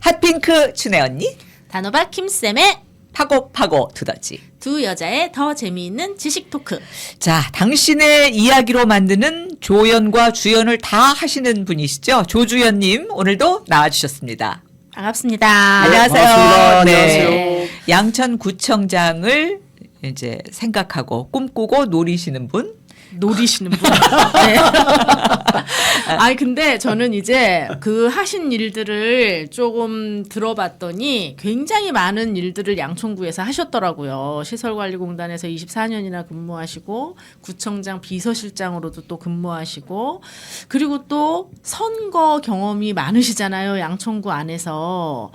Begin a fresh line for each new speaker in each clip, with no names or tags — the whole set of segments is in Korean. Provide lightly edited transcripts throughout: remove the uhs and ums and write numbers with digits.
핫핑크 춘혜 언니,
단호박 김쌤의
파고파고 두더지.
두 여자의 더 재미있는 지식 토크.
자, 당신의 이야기로 만드는 조연과 주연을 다 하시는 분이시죠? 조주연님 오늘도 나와주셨습니다.
반갑습니다.
안녕하세요.
반갑습니다.
네.
안녕하세요.
양천구청장을 이제 생각하고 꿈꾸고 노리시는 분.
노리시는 분. 네. 아니 근데 저는 이제 그 하신 일들을 조금 들어봤더니 굉장히 많은 일들을 양천구에서 하셨더라고요. 시설관리공단에서 24년이나 근무하시고 구청장 비서실장으로도 또 근무하시고 그리고 또 선거 경험이 많으시잖아요. 양천구 안에서.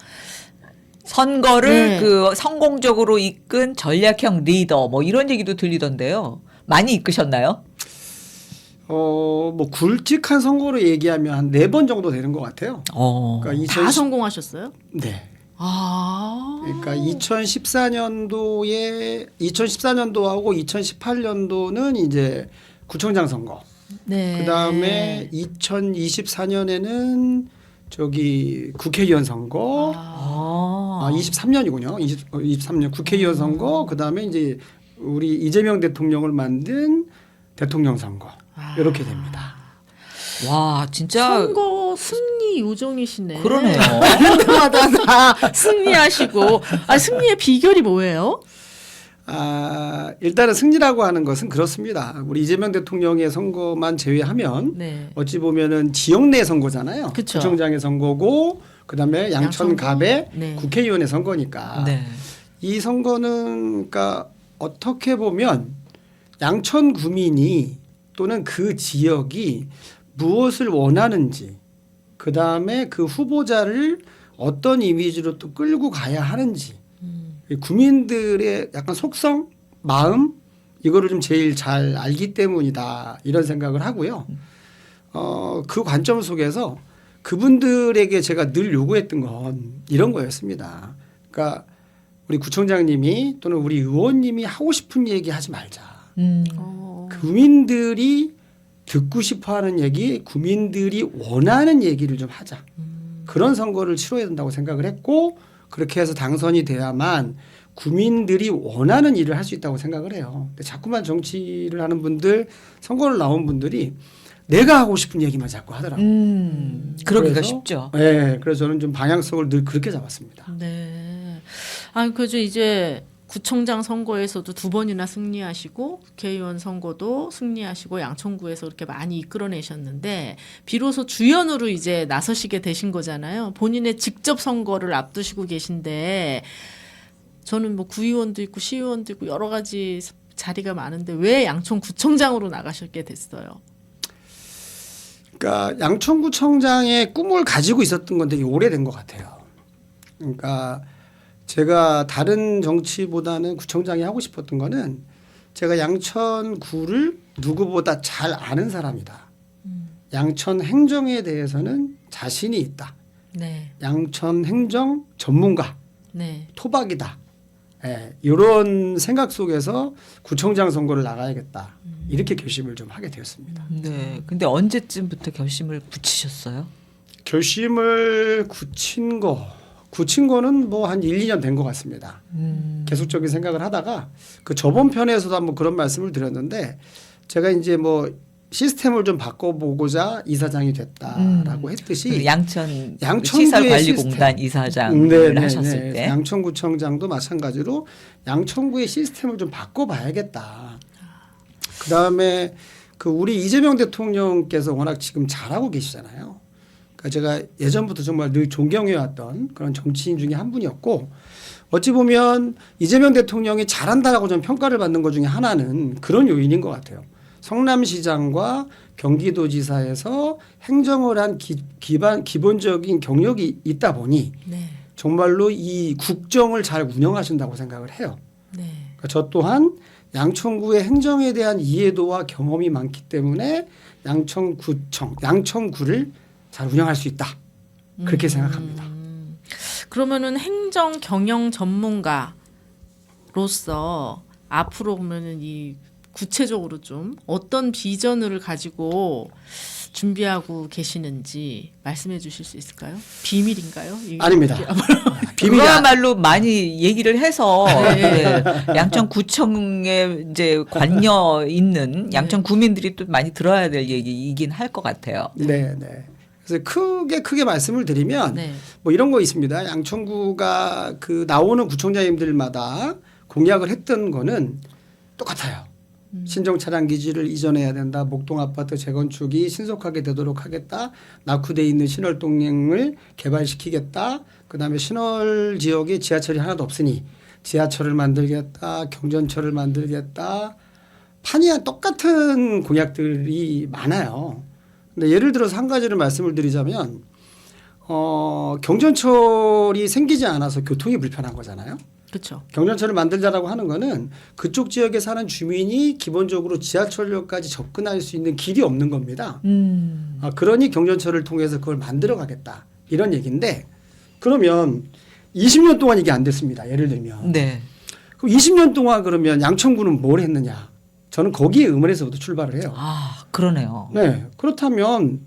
선거를
네.
그 성공적으로 이끈 전략형 리더 뭐 이런 얘기도 들리던데요. 많이 이끄셨나요?
뭐 굵직한 선거로 얘기하면 한 4번 정도 되는 것 같아요. 그러니까
다 성공하셨어요?
네.
아.
그러니까 2014년도하고 2018년도는 이제 구청장 선거.
네.
그다음에 2024년에는 저기 국회의원 선거.
아.
23년이군요. 23년 국회의원 선거. 그다음에 이제 우리 이재명 대통령을 만든 대통령 선거. 이렇게 됩니다.
와, 진짜
선거 승리 요정이시네.
그러네요.
때마다 다 승리하시고. 아, 승리의 비결이 뭐예요?
일단은 승리라고 하는 것은 그렇습니다. 우리 이재명 대통령의 선거만 제외하면
네.
어찌 보면은 지역 내 선거잖아요.
그쵸.
구청장의 선거고 그다음에 양천갑의
네.
국회의원의 선거니까
네.
이 선거는 그러니까 어떻게 보면 양천 구민이 또는 그 지역이 무엇을 원하는지 그다음에 그 후보자를 어떤 이미지로 또 끌고 가야 하는지 구민들의 약간 속성, 마음 이거를 좀 제일 잘 알기 때문이다 이런 생각을 하고요. 그 관점 속에서 그분들에게 제가 늘 요구했던 건 이런 거였습니다. 그러니까 우리 구청장님이 또는 우리 의원님이 하고 싶은 얘기 하지 말자. 구민들이 듣고 싶어하는 얘기, 구민들이 원하는 얘기를 좀 하자. 그런 선거를 치러야 된다고 생각을 했고 그렇게 해서 당선이 돼야만 구민들이 원하는 일을 할 수 있다고 생각을 해요. 근데 자꾸만 정치를 하는 분들, 선거를 나온 분들이 내가 하고 싶은 얘기만 자꾸 하더라고요.
그러기가
그래서,
쉽죠.
네, 그래서 저는 좀 방향성을 늘 그렇게 잡았습니다.
네. 아, 그죠. 이제 구청장 선거에서도 2번이나 승리하시고 국회의원 선거도 승리하시고 양천구에서 그렇게 많이 이끌어내셨는데 비로소 주연으로 이제 나서시게 되신 거잖아요. 본인의 직접 선거를 앞두시고 계신데 저는 뭐 구의원도 있고 시의원도 있고 여러 가지 자리가 많은데 왜 양천구청장으로 나가셨게 됐어요?
그러니까 양천구청장의 꿈을 가지고 있었던 건 되게 오래된 것 같아요. 그러니까 제가 다른 정치보다는 구청장이 하고 싶었던 거는 제가 양천구를 누구보다 잘 아는 사람이다. 양천 행정에 대해서는 자신이 있다.
네.
양천 행정 전문가,
네.
토박이다. 예, 이런 생각 속에서 구청장 선거를 나가야겠다. 이렇게 결심을 좀 하게 되었습니다.
네. 근데 언제쯤부터 결심을 굳히셨어요?
결심을 굳힌 거는 뭐 한 1, 2년 된 것 같습니다. 계속적인 생각을 하다가 그 저번 편에서도 한번 그런 말씀을 드렸는데 제가 이제 뭐 시스템을 좀 바꿔보고자 이사장이 됐다라고 했듯이
그 양천
양천구의
시설관리공단
시스템.
이사장을 하셨을 때
양천구청장도 마찬가지로 양천구의 시스템을 좀 바꿔봐야겠다. 그다음에 그 우리 이재명 대통령께서 워낙 지금 잘하고 계시잖아요. 그러니까 제가 예전부터 정말 늘 존경해왔던 그런 정치인 중에 한 분이었고 어찌 보면 이재명 대통령이 잘한다라고 좀 평가를 받는 것 중에 하나는 그런 요인인 것 같아요. 성남시장과 경기도지사에서 행정을 한 기본적인 경력이 있다 보니
네.
정말로 이 국정을 잘 운영하신다고 생각을 해요.
네.
그러니까 저 또한 양천구의 행정에 대한 이해도와 경험이 많기 때문에 양천구를 잘 운영할 수 있다. 그렇게 생각합니다.
그러면은 행정 경영 전문가로서 앞으로 보면은 이 구체적으로 좀 어떤 비전을 가지고 준비하고 계시는지 말씀해 주실 수 있을까요? 비밀인가요? 이게
아닙니다. 비밀이
그야말로 많이 얘기를 해서
네.
네, 양천구청에 이제 관여 있는 양천 구민들이 또 많이 들어야 될 얘기이긴 할 것 같아요.
네, 네. 그래서 크게 말씀을 드리면
네.
뭐 이런 거 있습니다. 양천구가 그 나오는 구청장님들마다 공약을 했던 거는 똑같아요. 신정 차량 기지를 이전해야 된다. 목동 아파트 재건축이 신속하게 되도록 하겠다. 낙후돼 있는 신월 동행을 개발시키겠다. 그다음에 신월 지역에 지하철이 하나도 없으니 지하철을 만들겠다. 경전철을 만들겠다. 판이한 똑같은 공약들이 많아요. 근데 예를 들어서 한 가지를 말씀을 드리자면 경전철이 생기지 않아서 교통이 불편한 거잖아요.
그렇죠.
경전철을 만들자라고 하는 거는 그쪽 지역에 사는 주민이 기본적으로 지하철역까지 접근할 수 있는 길이 없는 겁니다. 그러니 경전철을 통해서 그걸 만들어 가겠다. 이런 얘기인데 그러면 20년 동안 이게 안 됐습니다. 예를 들면.
네.
그럼 20년 동안 그러면 양천구는 뭘 했느냐. 저는 거기에 의문에서부터 출발을 해요.
아, 그러네요.
네. 그렇다면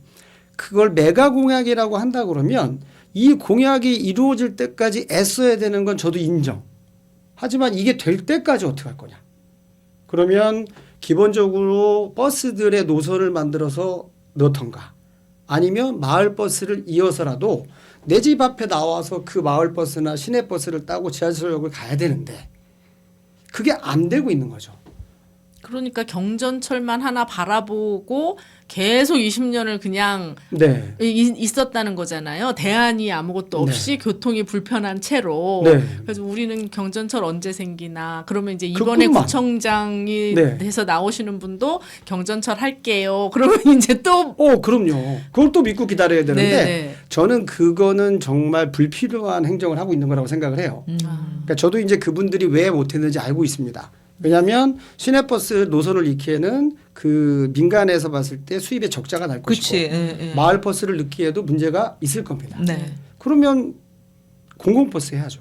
그걸 메가 공약이라고 한다 그러면 이 공약이 이루어질 때까지 애써야 되는 건 저도 인정. 하지만 이게 될 때까지 어떻게 할 거냐. 그러면 기본적으로 버스들의 노선을 만들어서 넣던가 아니면 마을 버스를 이어서라도 내 집 앞에 나와서 그 마을 버스나 시내 버스를 타고 지하철역을 가야 되는데 그게 안 되고 있는 거죠.
그러니까 경전철만 하나 바라보고 계속 20년을 그냥
네.
있었다는 거잖아요. 대안이 아무것도 없이 교통이 불편한 채로.
네.
그래서 우리는 경전철 언제 생기나. 그러면 이제 이번에
그뿐만.
구청장이
네.
돼서 나오시는 분도 경전철 할게요. 그러면 이제 또
그럼요. 그걸 또 믿고 기다려야 되는데
네.
저는 그거는 정말 불필요한 행정을 하고 있는 거라고 생각을 해요. 그러니까 저도 이제 그분들이 왜 못했는지 알고 있습니다. 왜냐하면 시내버스 노선을 익히에는 그 민간에서 봤을 때 수입에 적자가 날 것이고
그치. 예.
마을 버스를 넣기에도 문제가 있을 겁니다.
네.
그러면 공공버스 해야죠.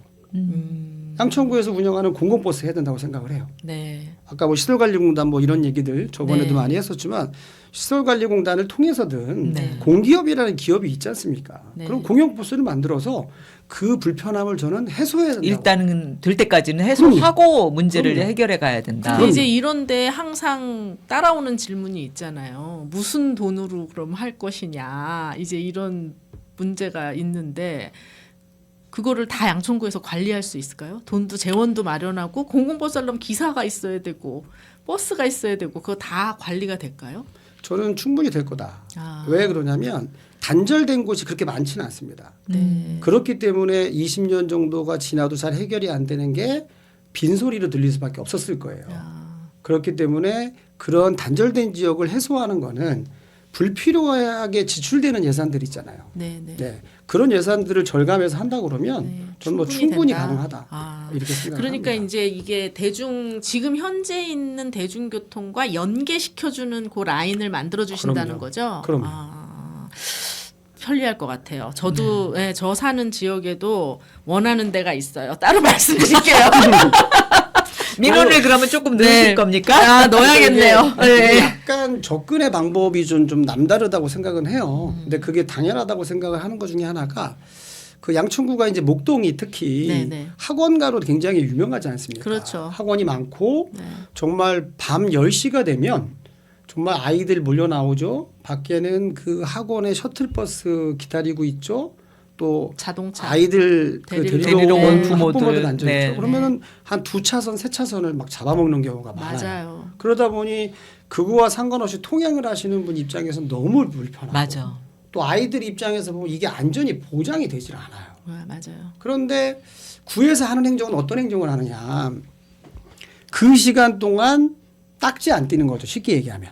양천구에서 운영하는 공공버스 해야 된다고 생각을 해요.
네.
아까 뭐 시설관리공단 뭐 이런 얘기들 저번에도
네.
많이 했었지만 시설관리공단을 통해서든
네.
공기업이라는 기업이 있지 않습니까?
네.
그럼 공영버스를 만들어서 그 불편함을 저는 해소해야 된다고.
일단은 될 때까지는 해소하고 문제를
그럼요.
해결해 가야 된다.
근데 이제 이런데 항상 따라오는 질문이 있잖아요. 무슨 돈으로 그럼 할 것이냐. 이제 이런 문제가 있는데 그거를 다 양천구에서 관리할 수 있을까요? 돈도 재원도 마련하고 공공버스 하려면 기사가 있어야 되고 버스가 있어야 되고 그거 다 관리가 될까요?
저는 충분히 될 거다.
아.
왜 그러냐면 단절된 곳이 그렇게 많지는 않습니다.
네.
그렇기 때문에 20년 정도가 지나도 잘 해결이 안 되는 게 빈소리로 들릴 수밖에 없었을 거예요.
아.
그렇기 때문에 그런 단절된 지역을 해소하는 거는 불필요하게 지출되는 예산들 있잖아요.
네, 네.
네. 그런 예산들을 절감해서 한다 그러면
네,
저는 뭐 충분히
된다.
가능하다.
아.
이렇게 생각합니다.
그러니까 이제 이게 지금 현재 있는 대중교통과 연계시켜주는 그 라인을 만들어 주신다는
그럼요.
거죠.
그럼요.
편리할 것 같아요. 저도 예, 저 사는 지역에도 원하는 데가 있어요. 따로 말씀드릴게요.
민원을 그러면 조금 넣으실
네.
겁니까?
아, 넣어야겠네요.
이게
네.
약간 접근의 방법이 좀 남다르다고 생각은 해요. 근데 그게 당연하다고 생각을 하는 것 중에 하나가 그 양천구가 이제 목동이 특히
네네.
학원가로 굉장히 유명하지 않습니까?
그렇죠.
학원이 많고
네.
정말 밤 10시가 되면 정말 아이들 몰려 나오죠. 밖에는 그 학원의 셔틀버스 기다리고 있죠. 또
자동차.
아이들
데리러
온
온
부모들.
학부모들 앉아 있죠.
네.
그러면은 한 2차선, 3차선을 막 잡아먹는 경우가 많아요.
맞아요.
그러다 보니 그거와 상관없이 통행을 하시는 분 입장에서 너무 불편하고
맞아.
또 아이들 입장에서 보면 이게 안전이 보장이 되질 않아요.
맞아요.
그런데 구에서 하는 행정은 어떤 행정을 하느냐. 그 시간 동안 딱지 안 띄는 거죠. 쉽게 얘기하면.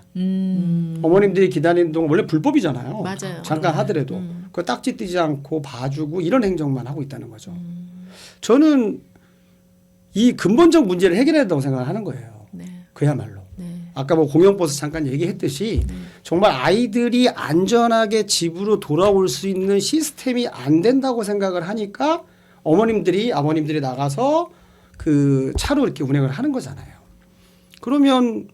어머님들이 기다리는 동안 원래 불법이잖아요.
맞아요.
잠깐 하더라도. 그 딱지 띄지 않고 봐주고 이런 행정만 하고 있다는 거죠. 저는 이 근본적 문제를 해결해야 된다고 생각을 하는 거예요.
네.
그야말로.
네.
아까 뭐 공영버스 잠깐 얘기했듯이 정말 아이들이 안전하게 집으로 돌아올 수 있는 시스템이 안 된다고 생각을 하니까 아버님들이 나가서 그 차로 이렇게 운행을 하는 거잖아요. 그러면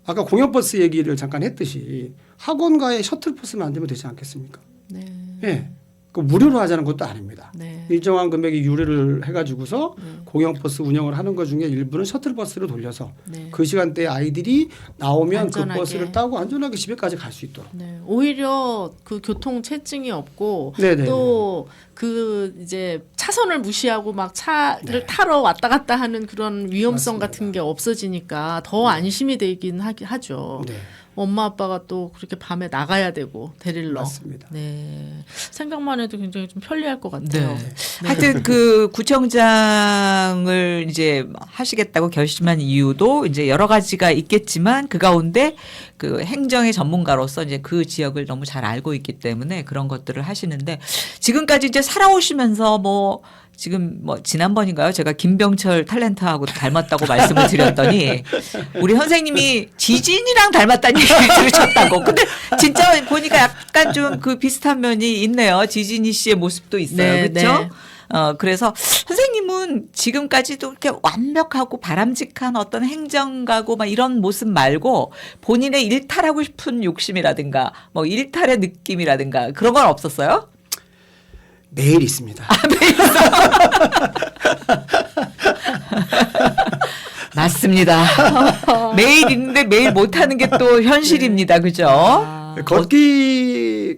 아까 공영버스 얘기를 잠깐 했듯이 학원가에 셔틀버스 만들면 되지 않겠습니까?
네.
예. 그 무료로 하자는 것도 아닙니다.
네.
일정한 금액의 유료를 해가지고서 공영버스 운영을 하는 것 중에 일부는 셔틀버스로 돌려서
네.
그 시간대에 아이들이 나오면
안전하게.
그 버스를 타고 안전하게 집에까지 갈 수 있도록.
네. 오히려 그 교통 체증이 없고
네네.
또 그 이제 차선을 무시하고 막 차를
네.
타러 왔다 갔다 하는 그런 위험성
맞습니다.
같은 게 없어지니까 더 안심이 되긴 하죠.
네.
엄마 아빠가 또 그렇게 밤에 나가야 되고 데리러.
맞습니다.
네. 생각만 해도 굉장히 좀 편리할 것 같아요.
네. 하여튼 그 구청장을 이제 하시겠다고 결심한 이유도 이제 여러 가지가 있겠지만 그 가운데 그 행정의 전문가로서 이제 그 지역을 너무 잘 알고 있기 때문에 그런 것들을 하시는데 지금까지 이제 살아오시면서 뭐 지금 뭐 지난번인가요? 제가 김병철 탤런트하고 닮았다고 말씀을 드렸더니 우리 선생님이 지진이랑 닮았다는 얘기를 들으셨다고. 근데 진짜 보니까 약간 좀 그 비슷한 면이 있네요. 지진이 씨의 모습도 있어요.
네,
그렇죠?
네.
그래서 선생님은 지금까지도 이렇게 완벽하고 바람직한 어떤 행정가고 막 이런 모습 말고 본인의 일탈하고 싶은 욕심이라든가 뭐 일탈의 느낌이라든가 그런 건 없었어요?
매일 있습니다.
맞습니다. 매일 있는데 매일 못하는 게 또 현실입니다. 그죠?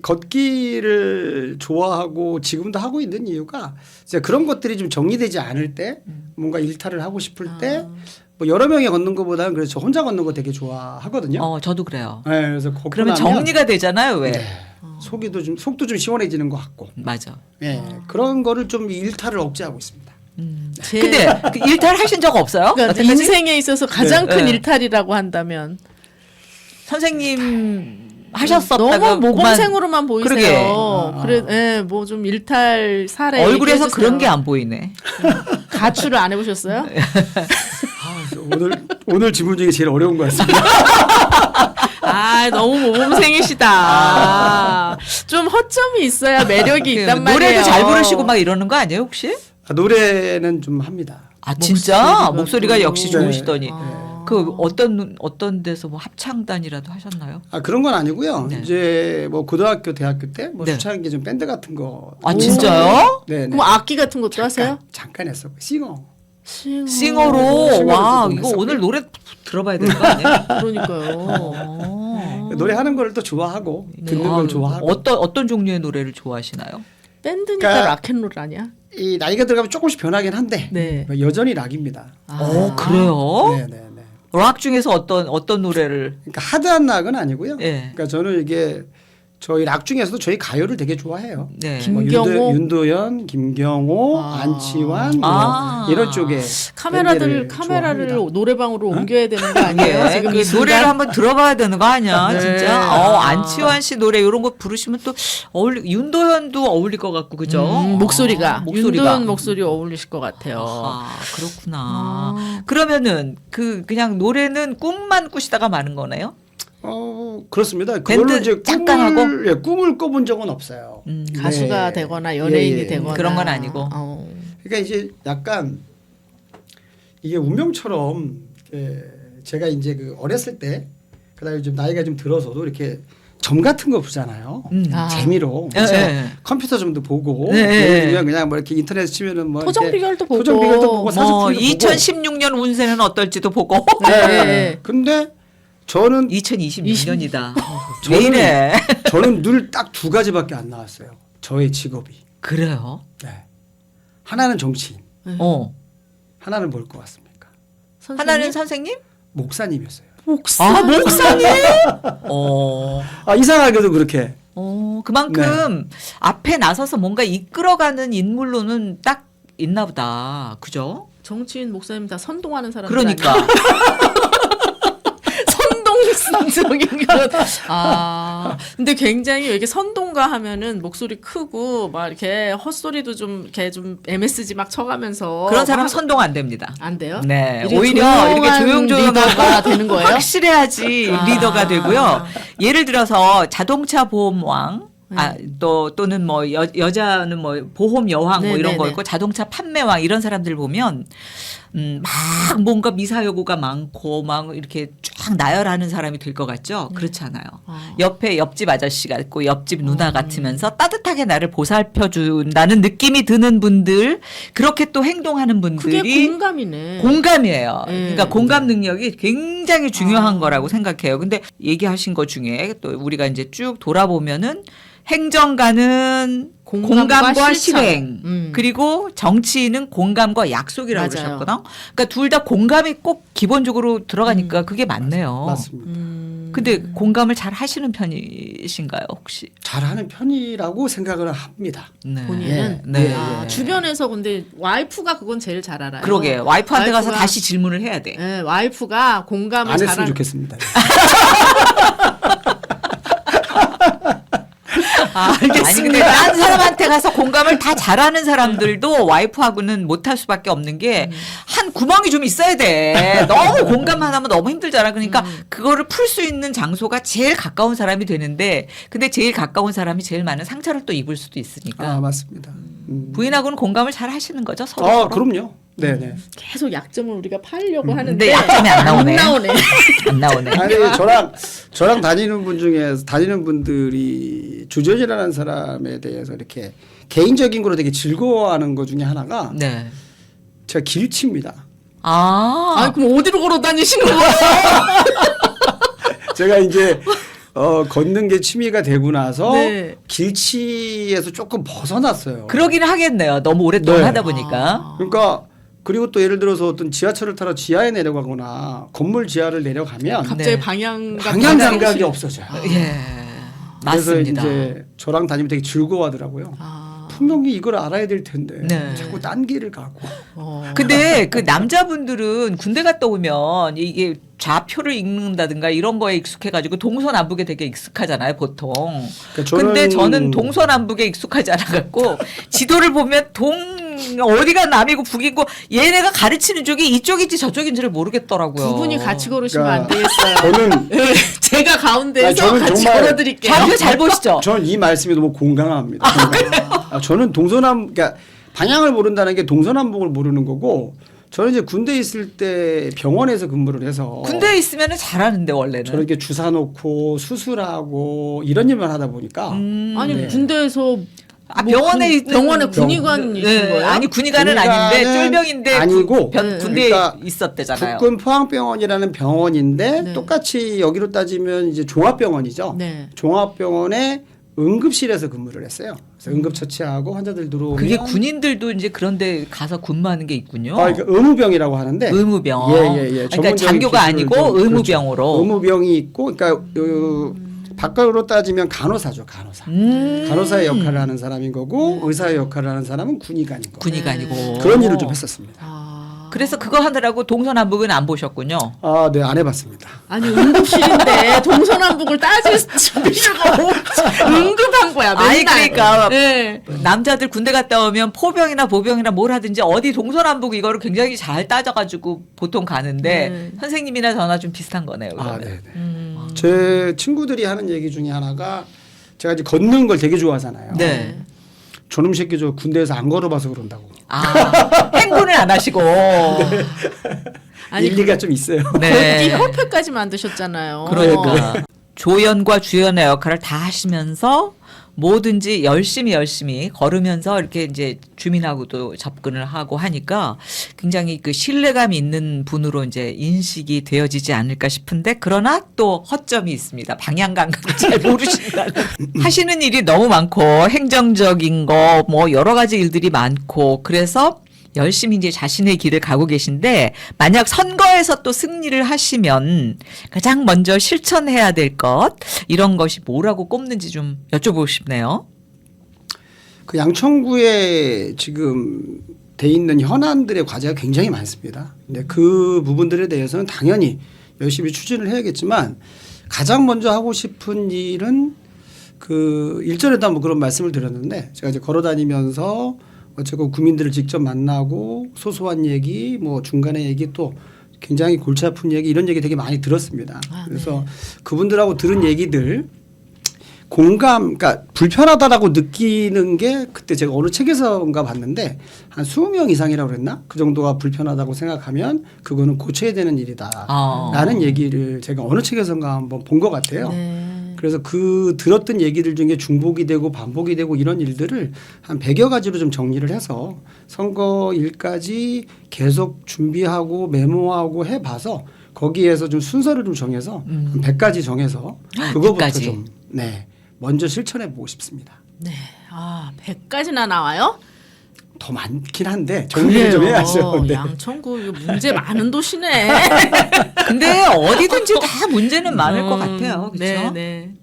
걷기를 좋아하고 지금도 하고 있는 이유가 이제 그런 것들이 좀 정리되지 않을 때 뭔가 일탈을 하고 싶을 때 뭐 여러 명이 걷는 것보다는 그래서 저 혼자 걷는 거 되게 좋아하거든요.
저도 그래요.
네, 그래서 걷고
그러면
나면
정리가 되잖아요. 왜?
네, 속도 좀 시원해지는 것 같고.
맞아.
네, 그런 거를 좀 일탈을 억제하고 있습니다.
근데 그 일탈 하신 적 없어요?
그러니까
여태까지?
인생에 있어서 가장
네,
큰
네.
일탈이라고 한다면
선생님 하셨었다가
너무 모범생으로만
그러게.
보이세요. 그래, 예, 뭐 좀 일탈 사례
얼굴에서
얘기해주세요.
그런 게 안 보이네.
가출을 안 해보셨어요?
오늘 질문 중에 제일 어려운 것 같습니다.
아, 너무 모범생이시다. 좀 허점이 있어야 매력이 있단 말이에요.
노래도 잘 부르시고 막 이러는 거 아니에요 혹시?
노래는 좀 합니다.
아 진짜
목소리가
목소리가
또-
역시 좋으시더니
아.
그 어떤 데서 뭐 합창단이라도 하셨나요?
그런 건 아니고요.
네.
이제 뭐 고등학교, 대학교 때 뭐
네.
주창기 좀 밴드 같은 거.
아 진짜요?
네, 네.
그럼 악기 같은 것도 하세요?
잠깐 했었고 싱어.
싱어로 와
좀
이거
했었고요.
오늘 노래 들어봐야 되는 거 아니에요?
그러니까요.
노래하는 걸 또 좋아하고 듣는 걸 좋아하고.
어떤 종류의 노래를 좋아하시나요?
밴드니까
그러니까-
락앤롤 아니야?
이 나이가 들어가면 조금씩 변하긴 한데
네.
여전히 락입니다.
그래요?
네, 네, 네.
락 중에서 어떤 노래를?
그러니까 하드한 락은 아니고요.
예.
그러니까 저는 이게 저희 락 중에서도 저희 가요를 되게 좋아해요.
네.
김- 김경호?
윤도현, 김경호, 안치환 뭐
아.
이런 쪽에
카메라를
밴드를 좋아합니다.
노래방으로 옮겨야 되는 거 아니에요?
예,
지금
그
이 순간?
노래를 한번 들어봐야 되는 거 아니야,
네.
진짜? 안치환 씨 노래 이런 거 부르시면 또 윤도현도 어울릴 것 같고 그죠?
목소리가
목소리가.
윤도현 목소리 어울리실 것 같아요.
아, 그렇구나. 그러면은 그냥 노래는 꿈만 꾸시다가 마는 거네요?
그렇습니다. 그걸로
밴드
이제
잠깐 하고?
꿈을 꿔본 적은 없어요.
가수가
네.
되거나 연예인이
예, 예.
되거나
그런 건 아니고.
그러니까 이제 약간 이게 운명처럼 제가 이제 그 어렸을 때 그다음에 좀 나이가 좀 들어서도 이렇게 점 같은 거 보잖아요.
아.
재미로
예,
그래서
예.
컴퓨터 점도 보고
네,
예를
예.
들면 그냥 뭐 이렇게 인터넷 치면은 뭐
토정
이렇게
비결도 보고.
토정 비결도 보고
뭐
사주풀이도 보고
2016년 운세는 어떨지도 보고.
네.
근데 저는
2026년이다.
저는-
왜 이래?
저는 늘 딱 두 가지밖에 안 나왔어요. 저의 직업이.
그래요?
네. 하나는 정치인,
어.
하나는 뭘 것 같습니까?
선생님?
하나는 선생님?
목사님이었어요.
아, 목사님?
이상하게도 그렇게.
그만큼 앞에 나서서 뭔가 이끌어가는 인물로는 딱 있나 보다. 그죠?
정치인 목사님 다 선동하는 사람들
그러니까.
아니에요? 선동적인 것. 근데 굉장히 이렇게 선동가 하면은 목소리 크고 막 이렇게 헛소리도 좀 이렇게 좀 MSG 막 쳐가면서
그런 사람
막
선동 안 됩니다.
안 돼요?
네.
이렇게
오히려 이렇게
조용한 리더가
조용조용하고
되는 거예요?
확실해야지
아.
리더가 되고요. 예를 들어서 자동차 보험왕 또는 뭐 여자는 뭐 보험 여왕 뭐 이런 거
네네네.
있고 자동차 판매왕 이런 사람들 보면 막 뭔가 미사 여구가 많고 막 이렇게 쫙 나열하는 사람이 될 것 같죠? 그렇지 않아요. 옆에 옆집 아저씨 같고 옆집 누나 같으면서 따뜻하게 나를 보살펴 준다는 느낌이 드는 분들, 그렇게 또 행동하는 분들이
그게 공감이네.
공감이에요.
네.
그러니까 공감 능력이 굉장히 중요한 거라고 생각해요. 근데 얘기하신 것 중에 또 우리가 이제 쭉 돌아보면은 행정가는 공감과
실천.
실행, 그리고 정치인은 공감과 약속이라고
맞아요.
그러셨거든. 그러니까 둘 다 공감이 꼭 기본적으로 들어가니까 그게 맞네요.
맞습니다.
근데 공감을 잘 하시는 편이신가요, 혹시?
잘하는 편이라고 생각을 합니다.
네.
본인은
네.
예.
주변에서 근데 와이프가 그건 제일 잘 알아요.
그러게 와이프한테 가서
와이프가-
다시 질문을 해야 돼.
네, 와이프가 공감을
안 했으면
잘하는
좋겠습니다.
알겠습니다. 아니 근데 딴 사람한테 가서 공감을 다 잘하는 사람들도 와이프하고는 못할 수밖에 없는 게 한 구멍이 좀 있어야 돼. 너무 공감만 하면 너무 힘들잖아. 그러니까 그거를 풀 수 있는 장소가 제일 가까운 사람이 되는데, 근데 제일 가까운 사람이 제일 많은 상처를 또 입을 수도 있으니까.
아 맞습니다.
부인하고는 공감을 잘 하시는 거죠, 서로.
아
서로?
그럼요. 네네.
계속 약점을 우리가 파려고 하는데
근데 약점이 안 나오네.
안 나오네.
안 나오네.
아니 저랑 다니는 분 중에 다니는 분들이 주전이라는 사람에 대해서 이렇게 개인적인 거로 되게 즐거워하는 것 중에 하나가
네.
제가 길치입니다.
아, 그럼 어디로 걸어 다니시는 거예요?
제가 이제 걷는 게 취미가 되고 나서
네.
길치에서 조금 벗어났어요.
그러긴 하겠네요. 너무 오랫동안
네.
하다 보니까.
그러니까 그리고 또 예를 들어서 어떤 지하철을 타러 지하에 내려가거나 건물 지하를 내려가면
갑자기
네.
방향
방향 감각이 없어져요.
예.
그래서
맞습니다.
이제 저랑 다니면 되게 즐거워하더라고요. 분명히 이걸 알아야 될 텐데
네.
자꾸 딴 길을 가고.
근데 그 남자분들은 군대 갔다 오면 이게 좌표를 읽는다든가 이런 거에 익숙해가지고 동서남북에 되게 익숙하잖아요, 보통.
그러니까
근데 저는 동서남북에 익숙하지 않아갖고 지도를 보면 어디가 남이고 북이고 얘네가 가르치는 쪽이 이쪽인지 저쪽인지를 모르겠더라고요.
두 분이 같이 걸으시면 안
그러니까
되겠어요.
저는
네, 제가 가운데에서
아니, 저는
같이
정말
걸어드릴게요.
좌표 잘 보시죠.
저는 이 말씀이 너무 공감합니다. 저는 그러니까 방향을 모른다는 게 동서남북을 모르는 거고, 저는 이제 군대 있을 때 병원에서 근무를 해서
군대에 있으면 잘하는데 원래는.
저는 이렇게 주사 놓고 수술하고 이런 일만 하다 보니까
아니
네.
군대에서
병원에 있는
병원에 군의관이신
네,
거예요?
아니 군의관은
군의관은
아닌데 쫄병인데
아니고
네.
군대에
그러니까
있었대잖아요.
국군 포항병원이라는 병원인데
네.
똑같이 여기로 따지면 이제 종합병원이죠.
네.
종합병원에 응급실에서 근무를 했어요. 그래서 응급처치하고 환자들 들어오면
그게 군인들도 이제 그런데 가서 근무하는 게 있군요.
그러니까 의무병이라고 하는데
의무병.
예예예.
그러니까 장교가 아니고 의무병으로.
그렇죠. 의무병이 있고, 그러니까 바깥으로 따지면 간호사죠, 간호사. 간호사의 역할을 하는 사람인 거고 의사의 역할을 하는 사람은 군의관인 거고.
군의관이고.
그런 일을 좀 했었습니다.
그래서 그거 하느라고 동서남북은 안 보셨군요.
아, 네, 안 해봤습니다.
아니 응급실인데 동서남북을 따질 필요가 없지. 응급한 거야. 맨날.
아니 그러니까
네.
남자들 군대 갔다 오면 포병이나 보병이나 뭘 하든지 어디 동서남북 이거를 굉장히 잘 따져가지고 보통 가는데 선생님이나 저나 좀 비슷한 거네요.
아,
그러면.
네. 제 친구들이 하는 얘기 중에 하나가, 제가 이제 걷는 걸 되게 좋아하잖아요.
네.
저놈 새끼 저 군대에서 안 걸어봐서 그런다고.
아, 행군을 안 하시고.
아니
일리가 좀 있어요.
걷기
네.
협회까지 만드셨잖아요.
그러니까 조연과 주연의 역할을 다 하시면서 뭐든지 열심히 걸으면서 이렇게 이제 주민하고도 접근을 하고 하니까 굉장히 그 신뢰감 있는 분으로 이제 인식이 되어지지 않을까 싶은데, 그러나 또 허점이 있습니다. 방향 감각을 잘 모르신다는. 하시는 일이 너무 많고 행정적인 거 뭐 여러 가지 일들이 많고, 그래서 열심히 이제 자신의 길을 가고 계신데, 만약 선거에서 또 승리를 하시면 가장 먼저 실천해야 될 것, 이런 것이 뭐라고 꼽는지 좀 여쭤보고 싶네요.
그 양천구에 지금 돼 있는 현안들의 과제가 굉장히 많습니다. 근데 그 부분들에 대해서는 당연히 열심히 추진을 해야겠지만, 가장 먼저 하고 싶은 일은 그 일전에도 한번 그런 말씀을 드렸는데, 제가 이제 걸어다니면서 어쨌건 국민들을 직접 만나고 소소한 얘기, 뭐 중간에 얘기, 또 굉장히 골치 아픈 얘기, 이런 얘기 되게 많이 들었습니다. 그래서 그분들하고 들은 얘기들 공감, 그러니까 불편하다라고 느끼는 게 그때 제가 어느 책에서인가 봤는데 한 20명 이상이라고 그랬나? 그 정도가 불편하다고 생각하면 그거는 고쳐야 되는 일이다. 라는 얘기를 제가 어느 책에서인가 한번 본 것 같아요.
네.
그래서 그 들었던 얘기들 중에 중복이 되고 반복이 되고 이런 일들을 한 100여 가지로 좀 정리를 해서 선거일까지 계속 준비하고 메모하고 해봐서 거기에서 좀 순서를 좀 정해서 한 100가지 정해서 그거부터
100가지.
좀 네, 먼저 실천해 보고 싶습니다.
네. 아, 100까지나 나와요?
더 많긴 한데 정리를 좀 해야죠. 네.
양천구 이거 문제 많은 도시네.
근데 어디든지 다 문제는 많을 것 같아요. 그렇죠?
네, 네.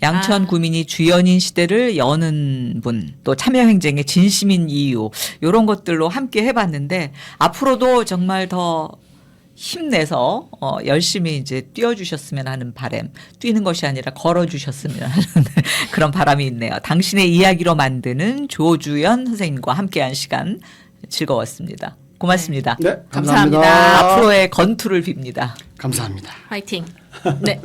양천 구민이 주연인 시대를 여는 분, 또 참여행정의 진심인 이유, 이런 것들로 함께 해봤는데 앞으로도 정말 더 힘내서 열심히 이제 뛰어주셨으면 하는 바람, 뛰는 것이 아니라 걸어주셨으면 하는 그런 바람이 있네요. 당신의 이야기로 만드는 조주연 선생님과 함께한 시간 즐거웠습니다. 고맙습니다.
네,
감사합니다.
앞으로의 건투를 빕니다.
감사합니다.
화이팅. 네.